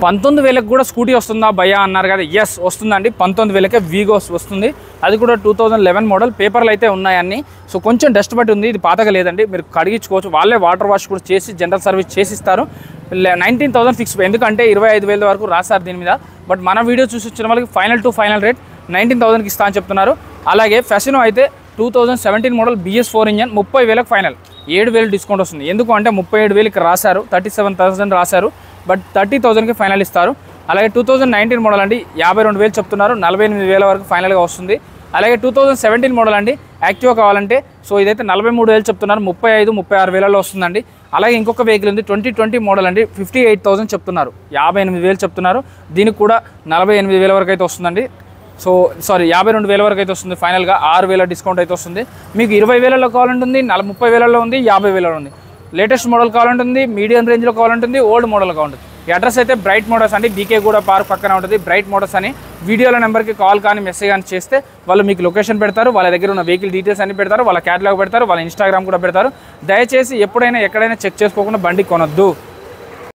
19,000కి కూడా స్కూటీ వస్తుందా భయ్యా అన్నారు కదా. ఎస్ వస్తుందండి, 19,000కే వీగోస్ వస్తుంది. అది కూడా 2011 మోడల్. పేపర్లు అయితే ఉన్నాయి అన్నీ. సో కొంచెం డస్ట్ బట్టి ఉంది, ఇది పాతగా లేదండి, మీరు కడిగించుకోవచ్చు. వాళ్ళే వాటర్ వాష్ కూడా చేసి జనరల్ సర్వీస్ చేసిస్తారు. 19,000 ఫిక్స్, ఎందుకంటే 25,000 వరకు రాస్తారు దీని మీద. బట్ మన వీడియో చూసి వచ్చిన వాళ్ళకి ఫైనల్ టు ఫైనల్ రేట్ 19,000కి ఇస్తా అని చెప్తున్నారు. అలాగే ఫెసినో అయితే 2017 మోడల్ BS4 ఇంజన్ 30,000కి ఫైనల్, 7,000 డిస్కౌంట్ వస్తుంది. ఎందుకు అంటే 37,000కి రాశారు, 37,000 రాశారు, బట్ 30,000కి ఫైనల్ ఇస్తారు. అలాగే 2019 మోడల్ అండి 52,000 చెప్తున్నారు, 48,000 వరకు ఫైనల్గా వస్తుంది. అలాగే 2017 మోడల్ అండి యాక్టివా కావాలంటే సో ఇదైతే 43,000 చెప్తున్నారు, 35,000-36,000లో వస్తుందండి. అలాగే ఇంకొక వెహికల్ ఉంది 2020 మోడల్ అండి 58,000 చెప్తున్నారు, 58,000 చెప్తున్నారు. దీనికి కూడా 48,000 వరకు అయితే వస్తుందండి. సో సారీ 52,000 వరకు అయితే వస్తుంది. ఫైనల్గా 6,000 డిస్కౌంట్ అయితే వస్తుంది. మీకు 20,000లో కావాలంటుంది, 30,000లో ఉంది, 50,000లో ఉంది. లేటెస్ట్ మోడల్ కావాలంటుంది, మీడియం రేంజ్లో కావాలంటుంది, ఓల్డ్ మోడల్ కావాలంటుంది. ఈ అడ్రస్ అయితే బ్రైట్ మోటార్స్ అండి, బీకే పార్క్ పక్కన ఉంటుంది. బ్రైట్ మోటార్స్ అని వీడియోల నెంబర్కి కాల్ కానీ మెసేజ్ కానీ చేస్తే వాళ్ళు మీకు లొకేషన్ పెడతారు, వాళ్ళ దగ్గర ఉన్న వెహికల్ డీటెయిల్స్ అన్ని పెడతారు, వాళ్ళ క్యాటలాగ్ పెడతారు, వాళ్ళ ఇన్స్టాగ్రామ్ కూడా పెడతారు. దయచేసి ఎప్పుడైనా ఎక్కడైనా చెక్ చేసుకోకుండా బండి కొనొద్దు.